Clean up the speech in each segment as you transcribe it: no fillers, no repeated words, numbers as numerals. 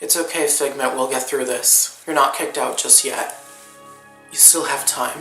It's okay, Figment, we'll get through this. You're not kicked out just yet. You still have time.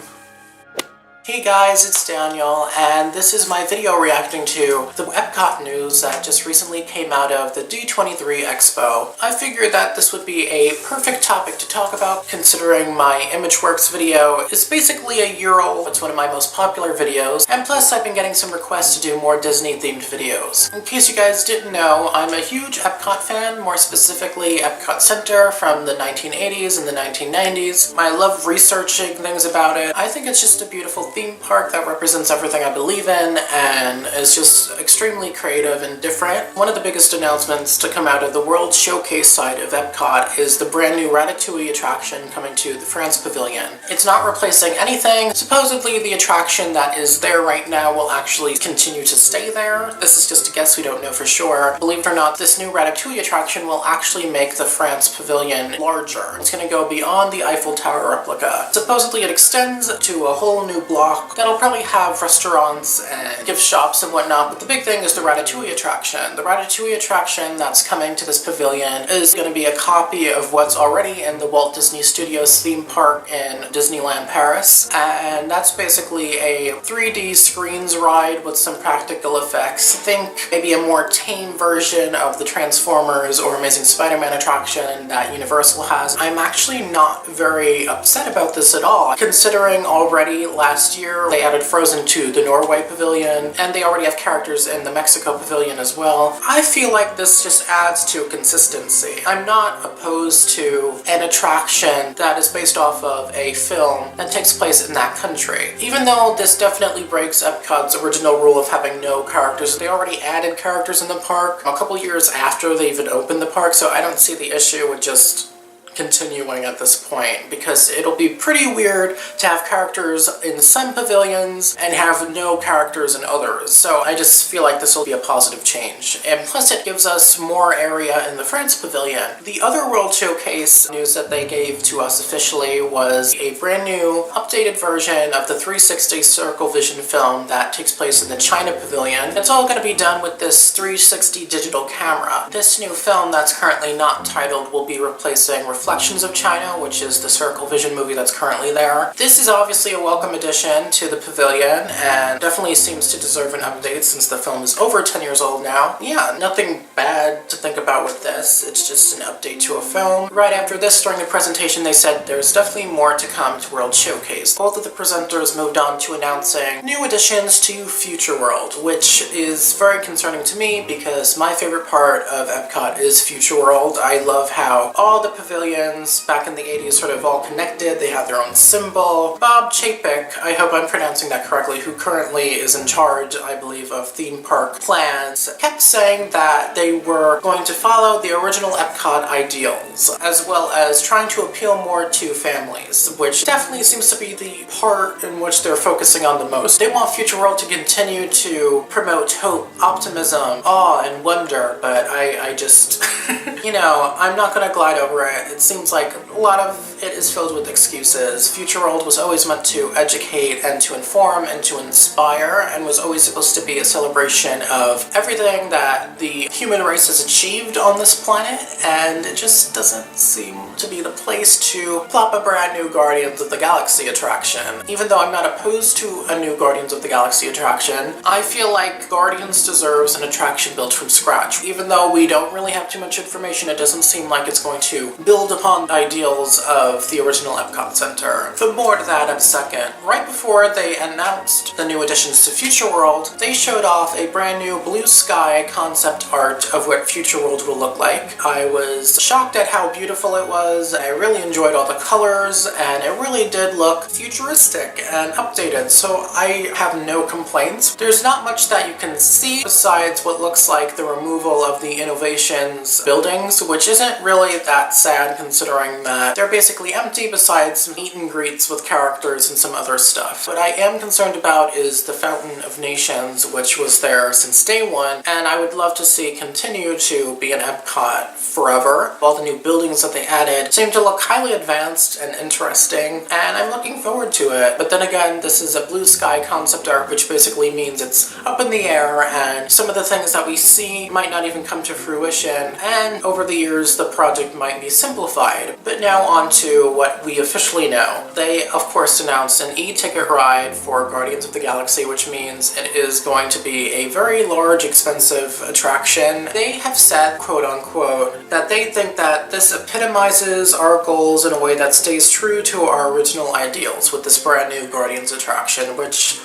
Hey guys, it's Daniel, and this is my video reacting to the Epcot news that just recently came out of the D23 Expo. I figured that this would be a perfect topic to talk about, considering my ImageWorks video is basically a year old. It's one of my most popular videos, and plus I've been getting some requests to do more Disney-themed videos. In case you guys didn't know, I'm a huge Epcot fan, more specifically Epcot Center from the 1980s and the 1990s. I love researching things about it. I think it's just a beautiful theme park that represents everything I believe in and is just extremely creative and different. One of the biggest announcements to come out of the World Showcase side of Epcot is the brand new Ratatouille attraction coming to the France Pavilion. It's not replacing anything. Supposedly the attraction that is there right now will actually continue to stay there. This is just a guess, we don't know for sure. Believe it or not, this new Ratatouille attraction will actually make the France Pavilion larger. It's going to go beyond the Eiffel Tower replica. Supposedly it extends to a whole new block that'll probably have restaurants and gift shops and whatnot, but the big thing is the Ratatouille attraction. The Ratatouille attraction that's coming to this pavilion is going to be a copy of what's already in the Walt Disney Studios theme park in Disneyland Paris, and that's basically a 3D screens ride with some practical effects. Think maybe a more tame version of the Transformers or Amazing Spider-Man attraction that Universal has. I'm actually not very upset about this at all, considering already last year they added Frozen to the Norway Pavilion, and they already have characters in the Mexico Pavilion as well. I feel like this just adds to consistency. I'm not opposed to an attraction that is based off of a film that takes place in that country. Even though this definitely breaks Epcot's original rule of having no characters, they already added characters in the park a couple years after they even opened the park, so I don't see the issue with just continuing at this point, because it'll be pretty weird to have characters in some pavilions and have no characters in others. So I just feel like this will be a positive change. And plus it gives us more area in the France Pavilion. The other World Showcase news that they gave to us officially was a brand new updated version of the 360 Circle Vision film that takes place in the China Pavilion. It's all going to be done with this 360 digital camera. This new film that's currently not titled will be replacing Reflections of China, which is the Circle Vision movie that's currently there. This is obviously a welcome addition to the pavilion and definitely seems to deserve an update since the film is over 10 years old now. Yeah, nothing bad to think about with this. It's just an update to a film. Right after this, during the presentation, they said there's definitely more to come to World Showcase. Both of the presenters moved on to announcing new additions to FutureWorld, which is very concerning to me because my favorite part of Epcot is FutureWorld. I love how all the pavilions back in the 80s sort of all connected. They have their own symbol. Bob Chapek, I hope I'm pronouncing that correctly, who currently is in charge, I believe, of theme park plans, kept saying that they were going to follow the original Epcot ideals, as well as trying to appeal more to families, which definitely seems to be the part in which they're focusing on the most. They want FutureWorld to continue to promote hope, optimism, awe, and wonder, but I just, you know, I'm not gonna glide over it. It seems like a lot of it is filled with excuses. FutureWorld was always meant to educate and to inform and to inspire, and was always supposed to be a celebration of everything that the human race has achieved on this planet, and it just doesn't seem to be the place to plop a brand new Guardians of the Galaxy attraction. Even though I'm not opposed to a new Guardians of the Galaxy attraction, I feel like Guardians deserves an attraction built from scratch. Even though we don't really have too much information, it doesn't seem like it's going to build upon the ideals of the original Epcot Center. But more to that in a second. Right before they announced the new additions to FutureWorld, they showed off a brand new blue sky concept art of what FutureWorld will look like. I was shocked at how beautiful it was. I really enjoyed all the colors, and it really did look futuristic and updated, so I have no complaints. There's not much that you can see besides what looks like the removal of the Innovations buildings, which isn't really that sad considering that they're basically empty besides some meet and greets with characters and some other stuff. What I am concerned about is the Fountain of Nations, which was there since day one, and I would love to see continue to be in Epcot forever. All the new buildings that they added seem to look highly advanced and interesting, and I'm looking forward to it. But then again, this is a blue sky concept art, which basically means it's up in the air, and some of the things that we see might not even come to fruition, and over the years the project might be simplified. But now on to what we officially know. They of course announced an e-ticket ride for Guardians of the Galaxy, which means it is going to be a very large, expensive attraction. They have said, quote unquote, that they think that this epitomizes our goals in a way that stays true to our original ideals with this brand new Guardians attraction, which,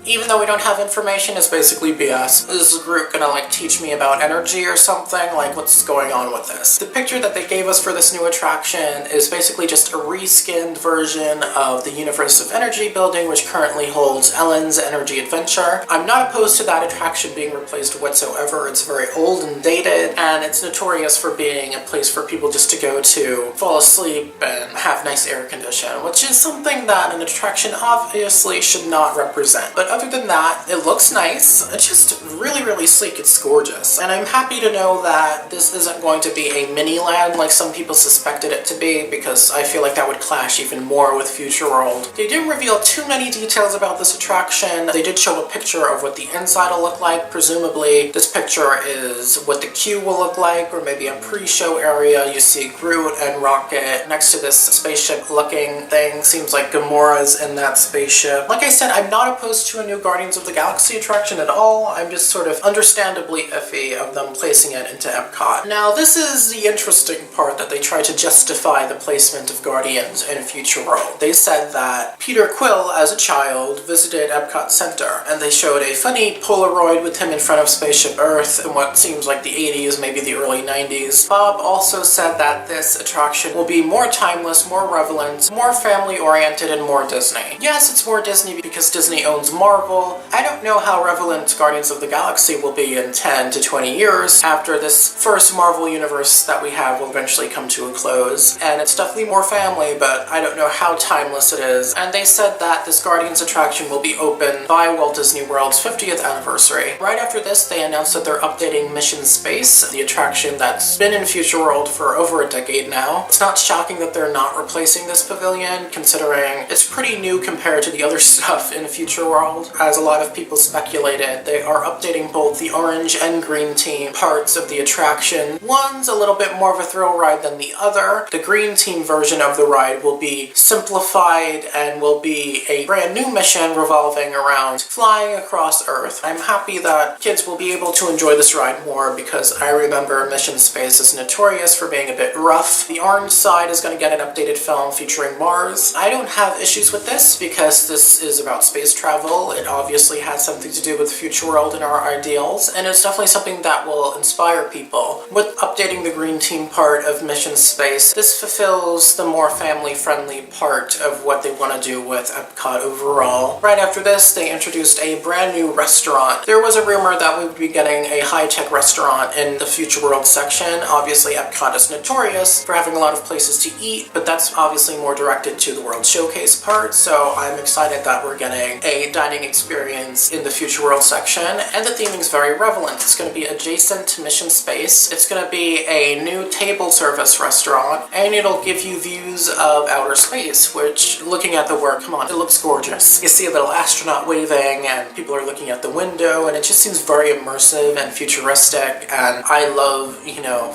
even though we don't have information, is basically BS. Is Groot gonna like teach me about energy or something? Like, what's going on with this? The picture that they gave us for this new attraction is basically just a reskinned version of the Universe of Energy building, which currently holds Ellen's Energy Adventure. I'm not opposed to that attraction being replaced whatsoever. It's very old and dated, and it's notorious for being a place for people just to go to fall asleep and have nice air condition, which is something that an attraction obviously should not represent. But other than that, it looks nice. It's just really, really sleek. It's gorgeous. And I'm happy to know that this isn't going to be a mini land like some people suspected it to be, because I feel like that would clash even more with FutureWorld. They didn't reveal too many details about this attraction. They did show a picture of what the inside will look like. Presumably, this picture is what the queue will look like, or maybe a pre-show area. You see Groot and Rocket next to this spaceship-looking thing. Seems like Gamora's in that spaceship. Like I said, I'm not opposed to a new Guardians of the Galaxy attraction at all. I'm just sort of understandably iffy of them placing it into Epcot. Now, this is the interesting part, that they try to justify the placement of Guardians in FutureWorld. They said that Peter Quill, as a child, visited Epcot Center, and they showed a funny Polaroid with him in front of Spaceship Earth in what seems like the 80s, maybe the early 90s. Bob also said that this attraction will be more timeless, more relevant, more family-oriented, and more Disney. Yes, it's more Disney because Disney owns Marvel. I don't know how Revelant Guardians of the Galaxy will be in 10 to 20 years after this first Marvel universe that we have will eventually come to a close. And it's definitely more family, but I don't know how timeless it is. And they said that this Guardians attraction will be open by Walt Disney World's 50th anniversary. Right after this, they announced that they're updating Mission Space, the attraction that's been in FutureWorld for over a decade now. It's not shocking that they're not replacing this pavilion, considering it's pretty new compared to the other stuff in FutureWorld. As a lot of people speculated, they are updating both the orange and green team parts of the attraction. One's a little bit more of a thrill ride than the other. The green team version of the ride will be simplified and will be a brand new mission revolving around flying across Earth. I'm happy that kids will be able to enjoy this ride more, because I remember Mission Space is notorious for being a bit rough. The orange side is going to get an updated film featuring Mars. I don't have issues with this because this is about space travel. It obviously has something to do with FutureWorld and our ideals, and it's definitely something that will inspire people. With updating the green team part of Mission Space, this fulfills the more family-friendly part of what they want to do with Epcot overall. Right after this, they introduced a brand new restaurant. There was a rumor that we would be getting a high-tech restaurant in the FutureWorld section. Obviously, Epcot is notorious for having a lot of places to eat, but that's obviously more directed to the World Showcase part, so I'm excited that we're getting a dining experience in the FutureWorld section, and the theming is very relevant. It's going to be adjacent to Mission Space. It's going to be a new table service restaurant, and it'll give you views of outer space, which, looking at the work, come on, it looks gorgeous. You see a little astronaut waving, and people are looking at the window, and it just seems very immersive and futuristic, and I love,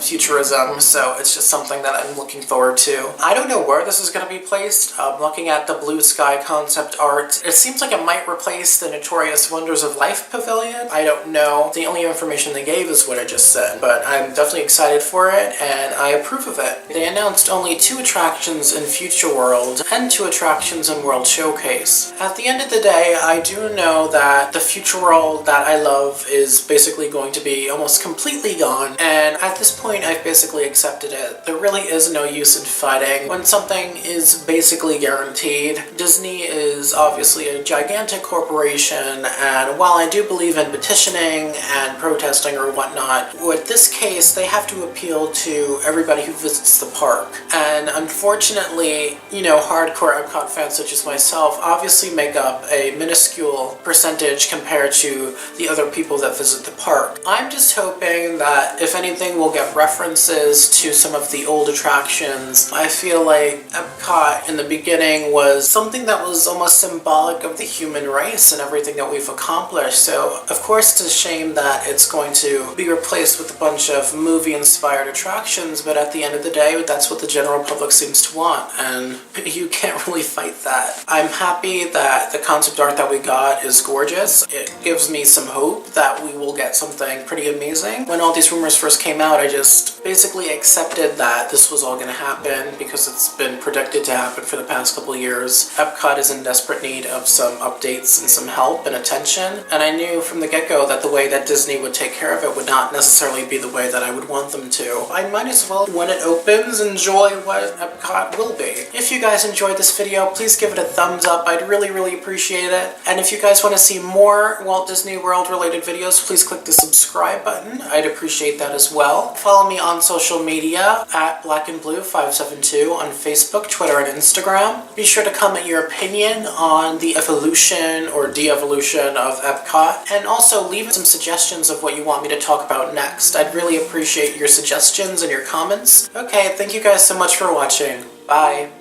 futurism, so it's just something that I'm looking forward to. I don't know where this is going to be placed. Looking at the blue sky concept art, it seems like it might replace the notorious Wonders of Life pavilion. I don't know. The only information they gave is what I just said, but I'm definitely excited for it, and I approve of it. They announced only 2 attractions in FutureWorld and 2 attractions in World Showcase. At the end of the day, I do know that the FutureWorld that I love is basically going to be almost completely gone, and at this point I've basically accepted it. There really is no use in fighting when something is basically guaranteed. Disney is obviously a gigantic corporation corporation, and while I do believe in petitioning and protesting or whatnot, with this case, they have to appeal to everybody who visits the park. And unfortunately, you know, hardcore Epcot fans such as myself obviously make up a minuscule percentage compared to the other people that visit the park. I'm just hoping that, if anything, we'll get references to some of the old attractions. I feel like Epcot in the beginning was something that was almost symbolic of the human race and everything that we've accomplished. So, of course, it's a shame that it's going to be replaced with a bunch of movie-inspired attractions, but at the end of the day, that's what the general public seems to want, and you can't really fight that. I'm happy that the concept art that we got is gorgeous. It gives me some hope that we will get something pretty amazing. When all these rumors first came out, I just basically accepted that this was all going to happen because it's been predicted to happen for the past couple years. Epcot is in desperate need of some updates and some help and attention, and I knew from the get-go that the way that Disney would take care of it would not necessarily be the way that I would want them to. I might as well, when it opens, enjoy what Epcot will be. If you guys enjoyed this video, please give it a thumbs up. I'd really appreciate it. And if you guys want to see more Walt Disney World related videos, please click the subscribe button. I'd appreciate that as well. Follow me on social media at blackandblue572 on Facebook, Twitter, and Instagram. Be sure to comment your opinion on the evolution or de-evolution of Epcot, and also leave some suggestions of what you want me to talk about next. I'd really appreciate your suggestions and your comments. Okay, thank you guys so much for watching. Bye.